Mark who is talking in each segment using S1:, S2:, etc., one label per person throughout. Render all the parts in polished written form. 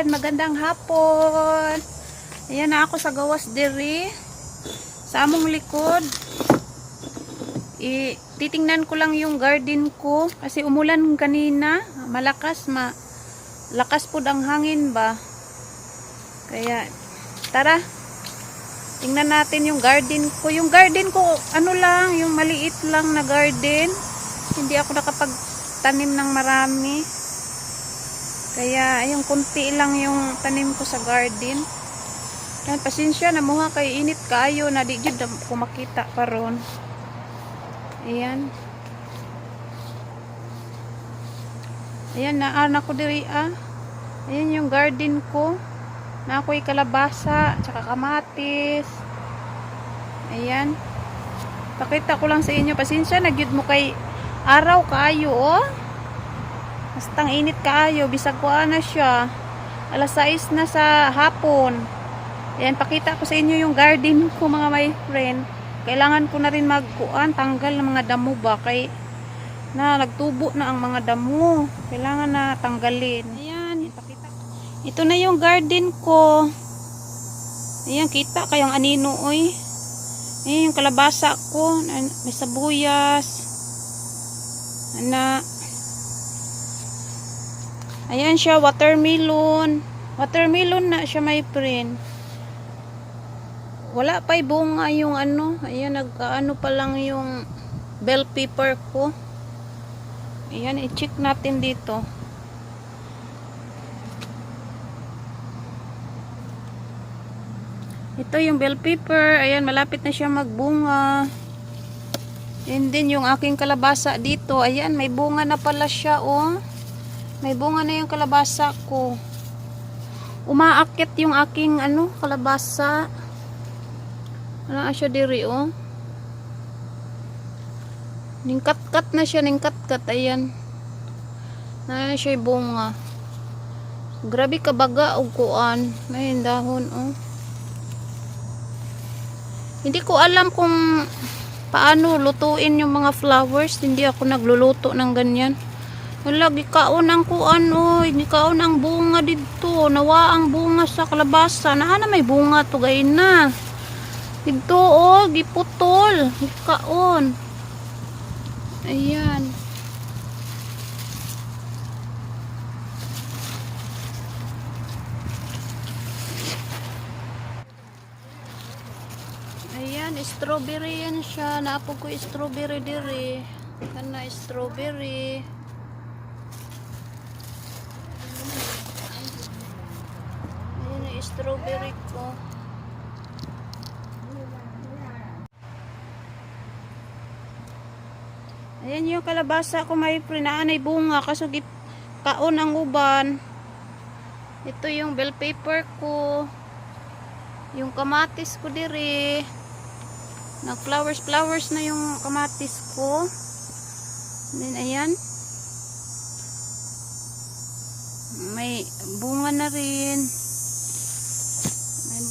S1: Magandang hapon. Ayan na ako sa gawas diri sa among likod. Titingnan ko lang yung garden ko kasi umulan kanina, malakas po ang hangin ba. Kaya tara, tingnan natin yung garden ko. Yung garden ko ano lang, yung maliit lang na garden. Hindi ako nakapagtanim ng marami. Kaya yung kunti lang yung tanim ko sa garden. Yan, pasensya na muha kay init kayo na di jud ko makita karon. Ayan. Ayan na ko diri ah. Ayan yung garden ko. Na ako'y kalabasa, tsaka kamatis. Ayan. Pakita ko lang sa inyo, pasensya na gyud mo kay araw kayo oh. Bastang init kaayo, bisag ko na siya. Alas 6 na sa hapon. Ayan, pakita ko sa inyo yung garden ko mga my friend. Kailangan ko na rin tanggal ng mga damo ba. Kay nagtubo na ang mga damo. Kailangan na tanggalin. Ayan, pakita ko. Ito na yung garden ko. Ayan, kita kayong anino oy. Ayan yung kalabasa ko. May sabuyas. Ayan siya, watermelon. Watermelon na siya, my friend. Wala pa'y bunga yung ano. Ayan, nagkaano pa lang yung bell pepper ko. Ayan, i-check natin dito. Ito yung bell pepper. Ayan, malapit na siya magbunga. And then, yung aking kalabasa dito. Ayan, may bunga na pala siya, oh. May bunga na yung kalabasa ko. Umaakit yung aking kalabasa. Wala siya diri oh. Ningkat-kat na siya, ningkat-kat. Ayan. Na siya yung bunga. Grabe kabaga og kuan. May dahon oh. Hindi ko alam kung paano lutuin yung mga flowers. Hindi ako nagluluto ng ganyan. Wala, gikaon ang kuan oy, gikaon ang bunga dito. Nawa ang bunga sa kalabasa. Naana may bunga to gay na. Dito oh, giputol, gikaon. Ayan. Ayan, strawberry yan siya. Naapog ko strawberry diri. Kana strawberry. Strawberry ko. Ayan yung kalabasa ko, may prinaanay bunga kaso kaon ang uban. Ito yung bell pepper ko. Yung kamatis ko diri. Nag flowers na yung kamatis ko. Then ayan. May bunga na rin.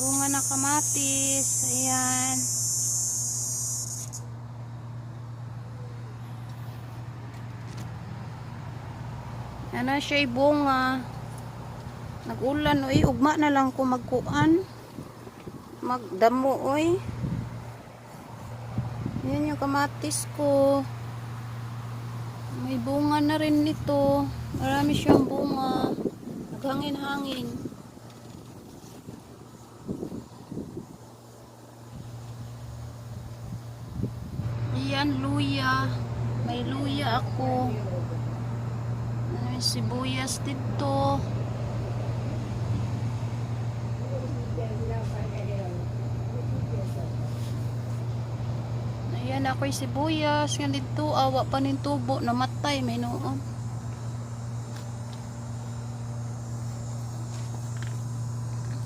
S1: Bunga na kamatis. Ayan. Ano siya bunga. Nag-ulan oy, ugma na lang ko magkuan. Magdamo oy. Ayan yung kamatis ko. May bunga na rin nito. Marami siyang bunga. Naghangin-hangin. Ayan, luya. May luya ako. May sibuyas dito. Ayan, ako'y sibuyas. Yan dito, awa pa ng tubo. Namatay, may noon.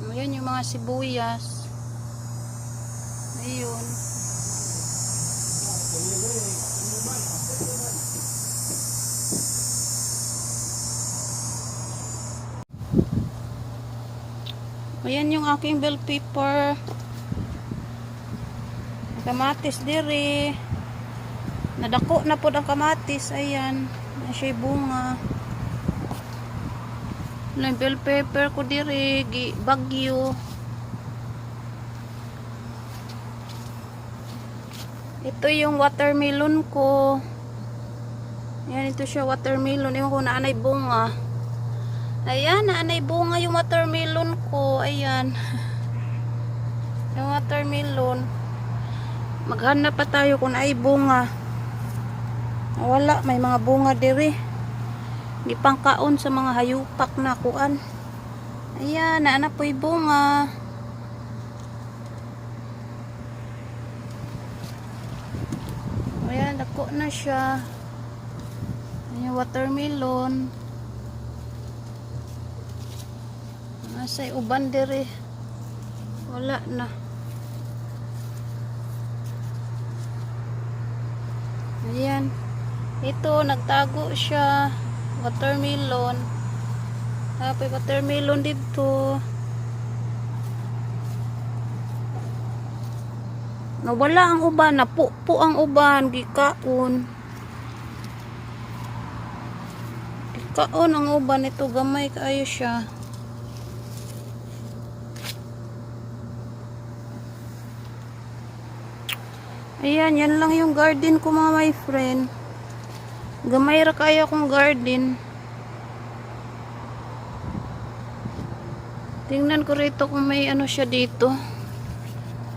S1: Ayan yung mga sibuyas. Ayun. Ayan yung aking bell pepper. Kamatis diri. Nadako na po ang kamatis. Ayan. Siya bunga. Yung bell pepper ko diri. Bagyo. Ito yung watermelon ko. Ayan, ito siya watermelon. Ewan ko na anay bunga. Ayan, naanay bunga yung watermelon ko. Ayan. Yung watermelon. Maghanap pa tayo kung ay bunga. Wala, may mga bunga diri. Di pangkaon sa mga hayupak na kuan. Ayan, naana po yung bunga. Ayan, dako na siya. Ayan, watermelon. Nasa'y uban diri. Wala na. Ayan. Ito, nagtago siya. Watermelon. Tapos watermelon dito. Nawala ang uban. Napupo ang uban. Gikaon. Gikaon ang uban. Ito, gamay kaayo siya. Ayan, yan lang yung garden ko mga my friend. Gamay ra kaya kong garden. Tingnan ko rito kung may ano siya dito.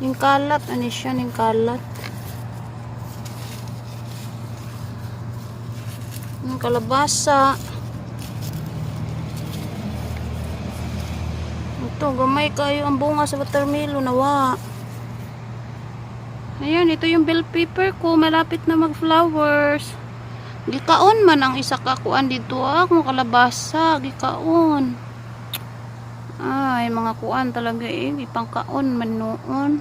S1: Yung kalat, ano siya, yung kalat. Yung kalabasa. Ito, gamay kayo ang bunga sa watermelon. Nawa. Ayan, ito yung bell pepper ko. Malapit na mag-flowers. Gikaon man ang isa kakuan dito. Kung kalabasa. Gikaon. Ay, mga kuan talaga eh. Ipangkaon man noon.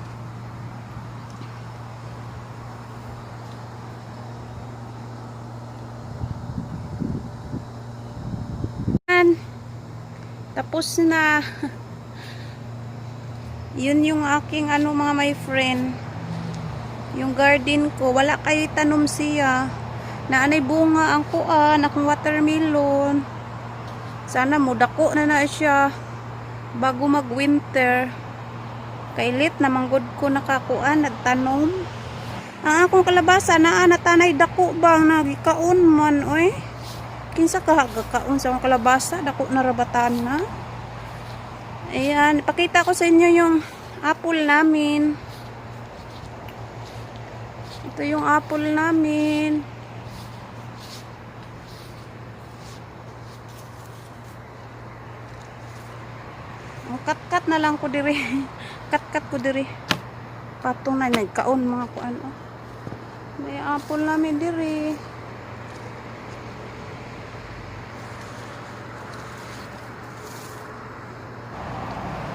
S1: Ayan. Tapos na. Yun yung aking ano mga my friend. Yung garden ko, wala kayo tanom siya. Naanay bunga ang kuan, akong watermelon. Sana mudako na siya bago mag-winter. Kailit na manggod ko nakakuan, nagtanom. Ang akong kalabasa, natanay dako bang nagikaon man, oy. Kinsa ka gakaon sa akong kalabasa, dako na rabatan na. Ayan, ipakita ko sa inyo yung apple namin. Ito yung apple namin. Kat-kat na lang ko diri. Kat-kat ko diri. Patong na nagkaon mga kuan. May apple namin diri.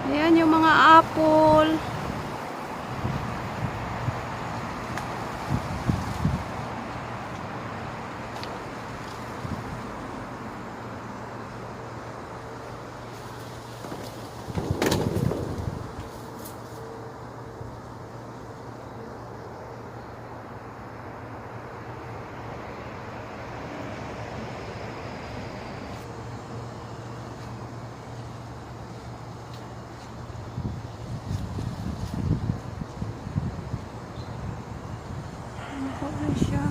S1: Ayan yung mga apple. Siya.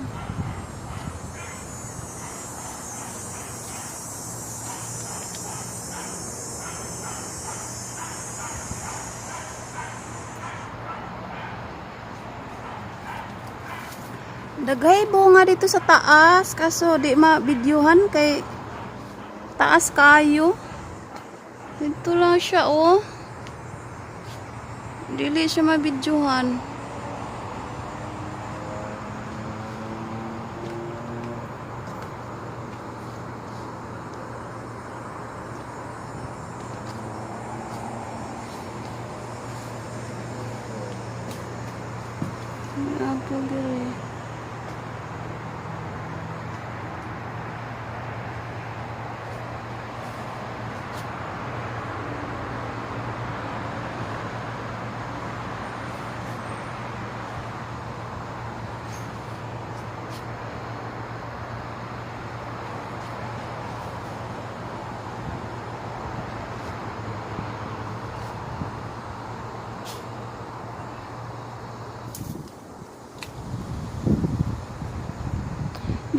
S1: Daghay bunga dito sa taas kaso di ma-videohan kay taas kayo. Dito lang siya oh. Dili siya ma-videohan. Apple diri.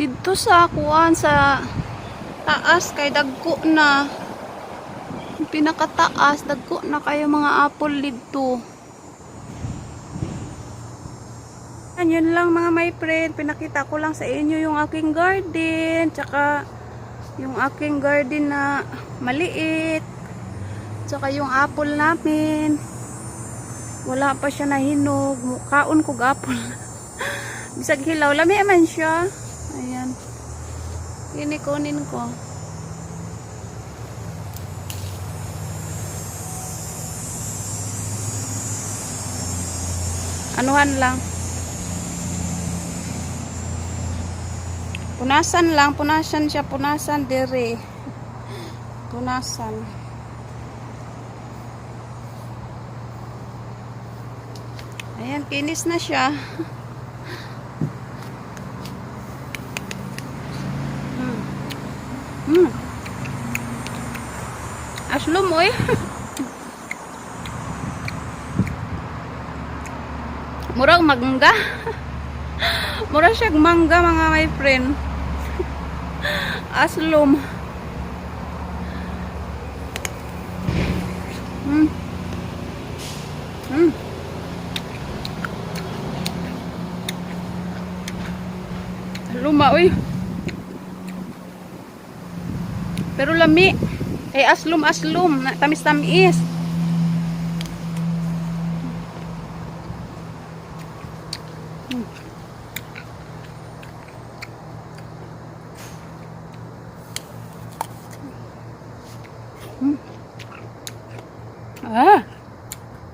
S1: Dito sa kuan sa taas kay dagko na. Yung pinakataas dagko na kayo mga apple dito. Yun lang mga my friend, pinakita ko lang sa inyo yung aking garden, tsaka yung aking garden na maliit, tsaka yung apple namin. Wala pa siya nahinog, kaon ko apple. Bisag hilaw, lami man siya. Ayan. Ini kunin ko. Anuhan lang. Punasan lang, punasan siya, punasan dire. Punasan. Ayan, kinis na siya. Aslum oy. Murag mangga. Mura siyang mangga mga my friend. Aslum. Luma uy. Pero lami. Ay aslum, tamis-tamis.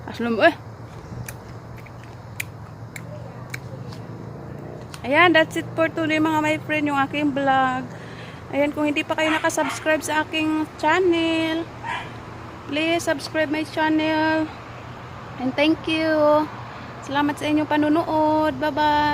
S1: Aslum eh. Ayan, that's it for today mga my friend, yung aking vlog. Ayan, kung hindi pa kayo nakasubscribe sa aking channel, please subscribe my channel. And thank you. Salamat sa inyong panunood. Bye-bye.